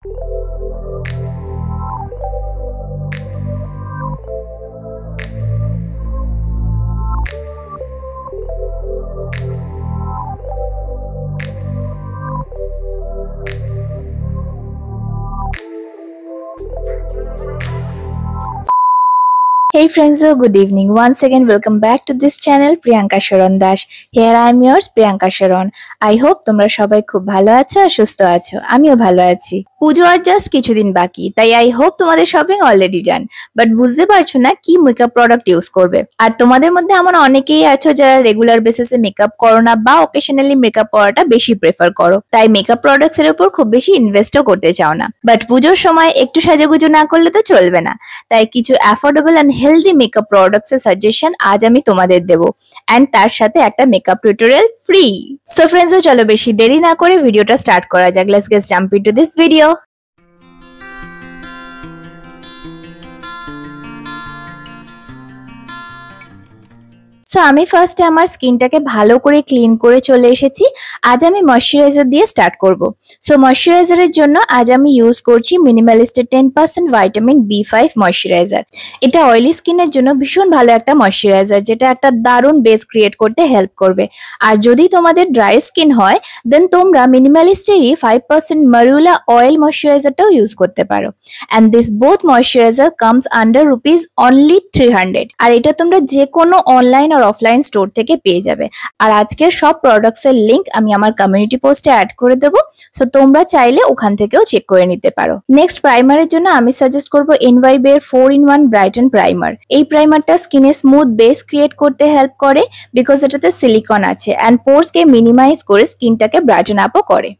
Hey friends, good evening. Once again, welcome back to this channel, Priyanka Sharon Dash. Here I am yours, Priyanka Sharon. I hope তোমরা সবাই খুব ভালো আছো আর সুস্থ আছো। আমিও ভালো আছি। পুজো আর জাস্ট কিছুদিন বাকি, তাই আই হোপ তোমাদের শপিং অলরেডি ডান। বাট বুঝতে পারছো না কি মেকআপ প্রোডাক্ট ইউজ করবে। আর তোমাদের মধ্যে এমন অনেকেই আছো যারা রেগুলার বেসিসে মেকআপ করো না বা অকেশনালি মেকআপ করাটা বেশি প্রেফার করো। তাই মেকআপ প্রোডাক্টস এর উপর খুব বেশি ইনভেস্টও করতে চাও না। বাট পুজোর সময় একটু সাজুগুজু না করলে তো চলবে না। তাই কিছু affordable and healthy makeup products এর সাজেশন আজ আমি তোমাদের দেব এন্ড তার সাথে একটা makeup tutorial free. So friends, চলো বেশি দেরি না করে ভিডিওটা স্টার্ট করা যাক। Let's get jump into this video. So আমি ফার্স্টে আমার স্কিনটাকে ভালো করে ক্লিন করে চলে এসেছি। আজ আমি ময়শ্চারাইজার দিয়ে স্টার্ট করব। সো ময়শ্চারাইজারের জন্য আজ আমি ইউজ করছি মিনিমালিস্টের 10% ভাইটামিন B5 ময়শ্চারাইজার। এটা অয়েলি স্কিনের জন্য ভীষণ ভালো একটা ময়শ্চারাইজার, যেটা একটা দারুণ বেস ক্রিয়েট করতে হেল্প করবে। আর যদি তোমাদের ড্রাই স্কিন হয় দেন তোমরা মিনিমালিস্টেরই 5% মারুলা অয়েল ময়শ্চারাইজারটাও ইউজ করতে পারো। And this both moisturiser comes under rupees only 300। আর এটা তোমরা যে কোনো অনলাইন আর অফলাইন স্টোর থেকে পেয়ে যাবে। আর আজকের সব প্রোডাক্টস এর লিংক আমি আমার কমিউনিটি পোস্টে অ্যাড করে দেবো, সো তোমরা চাইলে ওখান থেকেও চেক করে নিতে পারো। নেক্সট প্রাইমারের জন্য আমি সাজেস্ট করব NYB এর 4-in-1 ব্রাইটেন প্রাইমার। এই প্রাইমারটা স্কিনে স্মুথ বেস ক্রিয়েট করতে হেল্প করে বিকজ এটাতে সিলিকন আছে অ্যান্ড পোরস কে মিনিমাইজ করে স্কিনটাকে ব্রাইটেন আপও করে।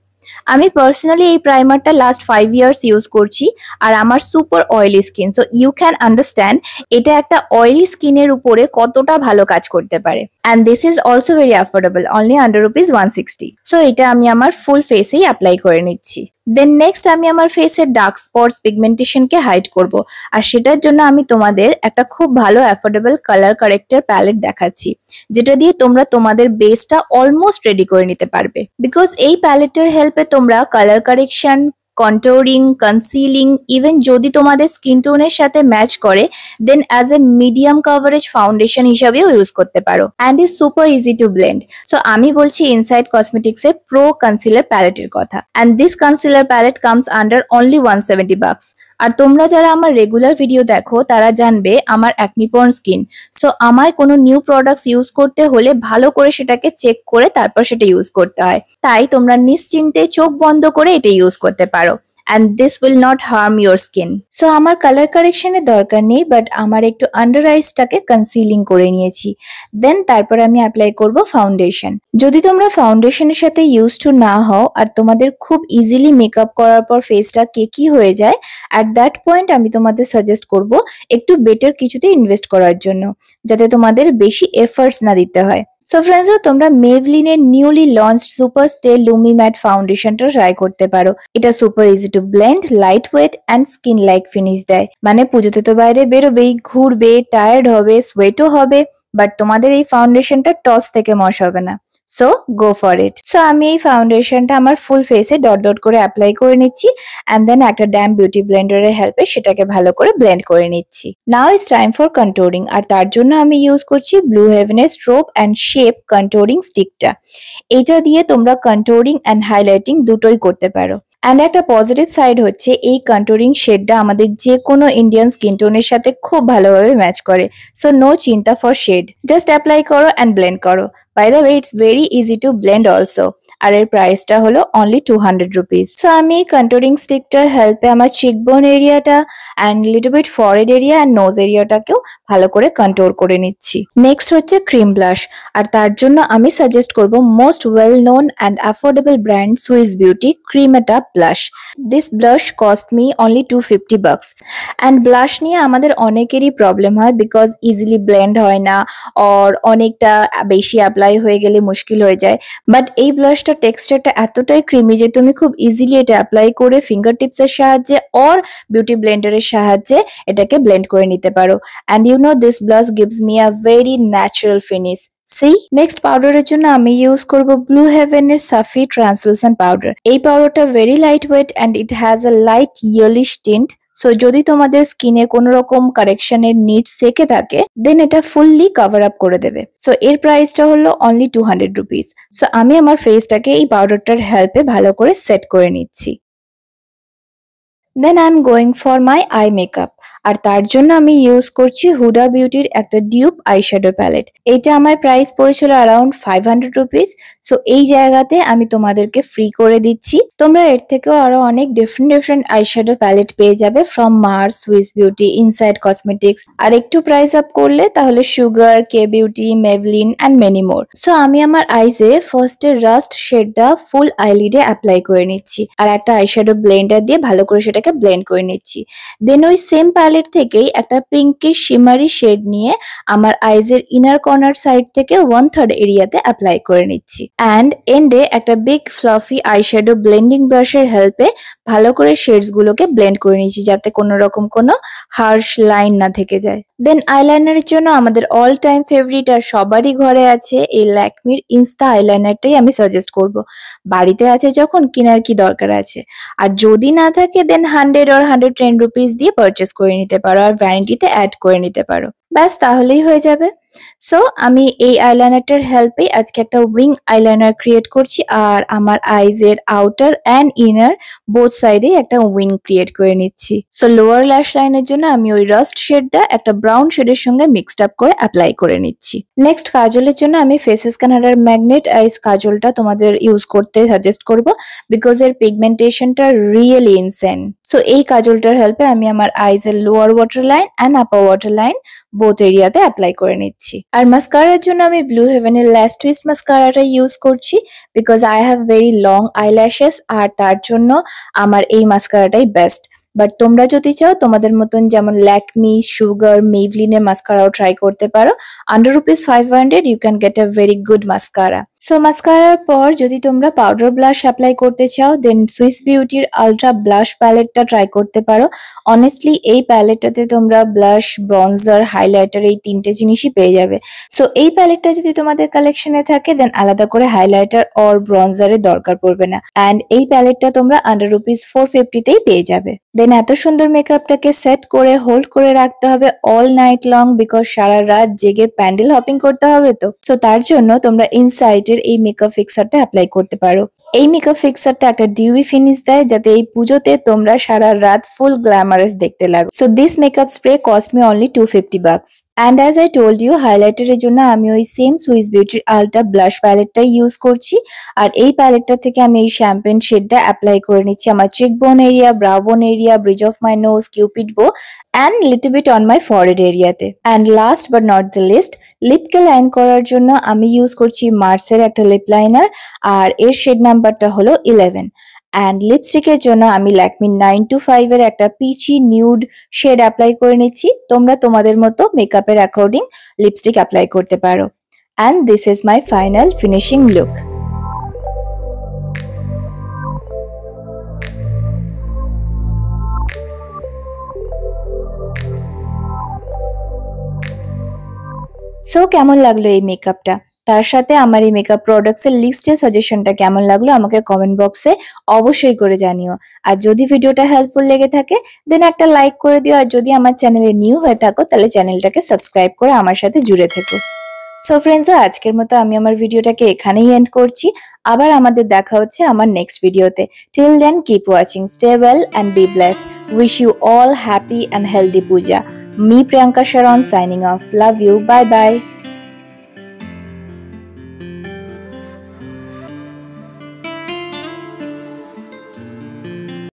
আমি পার্সোনালি এই প্রাইমারটা লাস্ট 5 ইয়ার্স ইউজ করছি আর আমার super oily skin, so you can understand এটা একটা অয়েলি স্কিনের উপরে কতটা ভালো কাজ করতে পারে। And this is also very affordable, only under rupees 160। So এটা আমি আমার ফুল ফেসেই অ্যাপ্লাই করে নিচ্ছি। দেন নেক্সট আমি আমার ফেসের ডার্ক স্পটস পিগমেন্টেশনকে হাইড করব। আর সেটার জন্য আমি তোমাদের একটা খুব ভালো অ্যাফোর্ডেবল কালার কারেক্টর প্যালেট দেখাচ্ছি, যেটা দিয়ে তোমরা তোমাদের বেসটা অলমোস্ট রেডি করে নিতে পারবে। বিকজ এই প্যালেটের হেল্পে তোমরা colour correction, contouring, concealing, even যদি তোমাদের স্কিন টোনের সাথে ম্যাচ করে দেন as a medium coverage foundation হিসাবেও ইউজ করতে পারো and is super easy to blend. So আমি বলছি ইনসাইড কসমেটিক্স এর প্রো কনসিলার প্যালেটের কথা। And this concealer palette comes under only 170 bucks। আর তোমরা যারা আমার রেগুলার ভিডিও দেখো তারা জানবে আমার অ্যাকনি প্রোন স্কিন। সো আমায় কোনো নিউ প্রোডাক্টস ইউজ করতে হলে ভালো করে সেটাকে চেক করে তারপর সেটা ইউজ করতে হয়। তাই তোমরা নিশ্চিন্তে চোখ বন্ধ করে এটা ইউজ করতে পারো and this will not harm your skin. So আমার কালার কারেকশনের দরকার নেই, বাট আমার একটু আন্ডার আইসটাকে কনসিলিং করে নিয়েছি। দেন তারপর আমি অ্যাপ্লাই করব ফাউন্ডেশন। যদি তোমরা ফাউন্ডেশনের সাথে ইউজ টু না হও আর তোমাদের খুব ইজিলি মেকআপ করার পর ফেসটা কেকি হয়ে যায়, অ্যাট দ্যাট পয়েন্ট আমি তোমাদের সাজেস্ট করব একটু বেটার কিছুতে ইনভেস্ট করার জন্য, যাতে তোমাদের বেশি এফার্টস না দিতে হয়। সো ফ্রেন্ডস, তোমরা মেভলিনের newly launched super stay lumi matte ফাউন্ডেশনটা ট্রাই করতে পারো। এটা super easy to blend, light weight and skin like finish দেয়। মানে পুজোতে তো বাইরে বেরোবেই, ঘুরবে, টায়ার্ড হবে, সোয়েটও হবে, বাট তোমাদের এই ফাউন্ডেশনটা টস থেকে মশ হবে না। So go for it. So আমি এই ফাউন্ডেশনটা আমার ফুল ফেসে ডট ডট করে অ্যাপ্লাই করে নিচ্ছি অ্যান্ড দেন একটা ড্যাম বিউটি ব্লেন্ডারের হেল্পে সেটাকে ভালো করে ব্লেন্ড করে নিচ্ছি। Now it's time for contouring. আর তার জন্য আমি ইউজ করছি ব্লু হেভেনের স্ট্রোব অ্যান্ড শেপ কন্ট্যুরিং স্টিকটা। এটা দিয়ে তোমরা কন্ট্যুরিং অ্যান্ড হাইলাইটিং দুটোই করতে পারো। অ্যান্ড একটা পজিটিভ সাইড হচ্ছে এই কন্ট্যুরিং শেডটা আমাদের যে কোনো ইন্ডিয়ান স্কিন টোনের সাথে খুব ভালোভাবে ম্যাচ করে। সো নো চিন্তা ফর শেড, জাস্ট অ্যাপ্লাই করো অ্যান্ড ব্লেন্ড করো। By the way, it's very easy to blend also. আর এর প্রাইসটা হলো অনলি 200 রুপিস। সো আমি এই কন্ট্যুরিং স্টিকটার হেল্পে আমার চিকবোন এরিয়াটা and little bit forehead area and nose এরিয়াটাকেও ভালো করে কন্ট্যুর করে নিচ্ছি। নেক্সট হচ্ছে ক্রিম ব্লাশ। আর তার জন্য আমি সাজেস্ট করব most well known and affordable brand swiss beauty ক্রিমেটা blush. This blush cost me only 250 bucks। And blush নিয়ে আমাদের অনেকেরই প্রবলেম হয় বিকজ ইজিলি ব্লেন্ড হয় না অর অনেকটা বেশি অ্যাপ্লাই হয়ে গেলে মুশকিল হয়ে যায়। বাট এই ব্লাশটা টেক্সচারটা এতটাই ক্রিমি যে তুমি খুব ইজিলি এটা অ্যাপ্লাই করে ফিঙ্গার টিপসের সাহায্যে অর বিউটি ব্লেন্ডারের সাহায্যে এটাকে ব্লেন্ড করে নিতে পারো। And you know this blush gives me a very natural finish. See next পাউডারের জন্য আমি ইউজ করব ব্লু হেভেনের সাফি ট্রান্সলুসেন্ট পাউডার। এই পাউডারটা very light weight and it has a light yellowish tint. So যদি তোমাদের স্কিনে কোনো রকম কারেকশনের নিডস থেকে থাকে দেন এটা ফুললি কভার আপ করে দেবে। সো এর প্রাইসটা হলো অনলি 200 রুপিস। সো আমি আমার ফেসটাকে এই পাউডারটার হেল্পে ভালো করে সেট করে নিচ্ছি। Then I am going for my eye makeup. আর তার জন্য আমি ইউজ করছি হুডা বিউটির একটা ডিউপ আইশ্যাডো প্যালেট। এটা আমার প্রাইস পড়েছিল অ্যারাউন্ড 500 রুপিস। সো এই জায়গাতে আমি তোমাদেরকে ফ্রি করে দিচ্ছি। তোমরা এর থেকেও আরো অনেক ডিফারেন্ট আইশ্যাডো প্যালেট পেয়ে যাবে from Mars, Swiss Beauty, inside cosmetics. আর একটু প্রাইস আপ করলে তাহলে Sugar, Kay Beauty, Maybelline and many more. So আমি আমার আইজে ফার্স্টে রাস্ট শেডটা ফুল আইলিডে অ্যাপ্লাই করে নিচ্ছি আর একটা আইশ্যাডো ব্লেন্ডার দিয়ে ভালো করে সেটাকে ব্লেন্ড করে নিচ্ছি। দেন ওই সেম প্যালেট থেকেই একটা পিঙ্কিশ শিমারি শেড নিয়ে আমার আইজের ইনার কর্নার সাইড থেকে 1/3 এরিয়াতে অ্যাপ্লাই করে নিচ্ছি অ্যান্ড এন্ডে একটা বিগ ফ্লাফি আইশ্যাডো ব্লেন্ডিং ব্রাশের হেল্পে ভালো করে শেডস গুলোকে ব্লেন্ড করে নিচ্ছি যাতে কোনো রকম কোনো হার্শ লাইন না থেকে যায়। দেন আইলাইনারের জন্য আমাদের অল টাইম ফেভারিট আর সবারই ঘরে আছে এই ল্যাকমির ইনস্টা আইলাইনারটাই আমি সাজেস্ট করব। বাড়িতে আছে যখন কেনার কি দরকার আছে। আর যদি না থাকে দেন 100 or 110 রুপিস দিয়ে পারচেস করে নিতে পারো আর ভ্যানিটিতে অ্যাড করে নিতে পারো। ব্যাস তাহলেই হয়ে যাবে। সো আমি এই আইলাইনারটার হেল্পে আজকে একটা উইং আইলাইনার ক্রিয়েট করছি আর আমার আইজের আউটার অ্যান্ড ইনার বোথ সাইডে একটা উইং ক্রিয়েট করে নিচ্ছি। সো লোয়ার ল্যাশ লাইনের জন্য আমি ওই রাস্ট শেডটা একটা ব্রাউন শেডের সঙ্গে মিক্সড আপ করে অ্যাপ্লাই করে নিচ্ছি। নেক্সট কাজলের জন্য আমি ফেসেস কানাডার ম্যাগনেট আইস কাজলটা তোমাদের ইউজ করতে সাজেস্ট করব বিকজ এর পিগমেন্টেশনটা রিয়েলি ইনসেন। সো এই কাজলটার হেল্পে আমি আমার আইজের lower water line and upper water line both এরিয়াতে অ্যাপ্লাই করে নিচ্ছি। আর মাস্কারার জন্য আমি ব্লু হেভেনের ল্যাশ টুইস্ট মাস্কারাটা ইউজ করছি because I have very long eyelashes আর তার জন্য আমার এই মাস্কারাটাই বেস্ট। বাট তোমরা যদি চাও তোমাদের মতন যেমন ল্যাকমি, সুগার, মেভলিনের মাস্কারাও ট্রাই করতে পারো। Under ₹500 you can get a very good mascara. So মাস্কারার পর যদি তোমরা পাউডার ব্লাশ অ্যাপ্লাই করতে চাও দেন সুইস বিউটির আলট্রা ব্লাশ প্যালেটটা ট্রাই করতে পারো। অনেস্টলি এই প্যালেটটাতে তোমরা ব্লাশ, ব্রঞ্জার, হাইলাইটার এই তিনটে জিনিসই পেয়ে যাবে। সো এই প্যালেটটা যদি তোমাদের কালেকশনে থাকে দেন আলাদা করে হাইলাইটার অর ব্রঞ্জারের দরকার পড়বে না অ্যান্ড এই প্যালেটটা তোমরা আন্ডার ₹450তেই পেয়ে যাবে। দেন এত সুন্দর মেকআপটাকে সেট করে হোল্ড করে রাখতে হবে অল নাইট লং বিকজ সারা রাত জেগে প্যান্ডেল হপিং করতে হবে তো। সো তার জন্য তোমরা ইনসাইটের এই মেকআপ ফিক্সারটা অ্যাপ্লাই করতে পারো। এই মেকআপ ফিক্সারটা একটা ডিউই ফিনিশ দেয় যাতে এই পুজোতে তোমরা সারা রাত ফুল গ্ল্যামারাস দেখতে লাগো। So this makeup spray cost me only $250 and as I told you হাইলাইটারের জন্য আমি ওই সেম সুইস বিউটির আলট্রা ব্লাশ প্যালেটটাই ইউজ করছি আর এই প্যালেটটা থেকে আমি এই শ্যাম্পেন শেডটা অ্যাপ্লাই করে নিচ্ছি আমার cheekbone area, browbone area, bridge of my nose, Cupid bow and little bit on my forehead এরিয়াতে। And last but not the least লিপকে লাইন করার জন্য আমি ইউজ করছি মার্সের একটা লিপ লাইনার আর এর শেড নাম্বারটা হলো 11 অ্যান্ড লিপস্টিকের জন্য আমি ল্যাকমি 925 এর একটা পিচি নিউড শেড অ্যাপ্লাই করে নিচ্ছি। তোমরা তোমাদের মতো মেকআপের অ্যাকর্ডিং লিপস্টিক অ্যাপ্লাই করতে পারো and this is my final finishing look. So কেমন লাগলো এই মেকআপটা? তার সাথে আমার এই মেকআপ প্রোডাক্টস এর লিস্টের সাজেশনটা কেমন লাগলো আমাকে কমেন্ট বক্সে অবশ্যই করে জানিও। আর যদি ভিডিওটা হেল্পফুল লেগে থাকে দেন একটা লাইক করে দিও আর যদি আমার চ্যানেলে নিউ হয়ে থাকো তাহলে চ্যানেলটাকে সাবস্ক্রাইব করে আমার সাথে জুড়ে থেকো। সো ফ্রেন্ডস আজকের মতো আমি আমার ভিডিওটাকে এখানেই এন্ড করছি। আবার আমাদের দেখা হচ্ছে আমার নেক্সট ভিডিওতে। Till then keep watching, stay well and be blessed. Wish you all happy and healthy Puja. Me Priyanka Sharon signing off. Love you. Bye bye.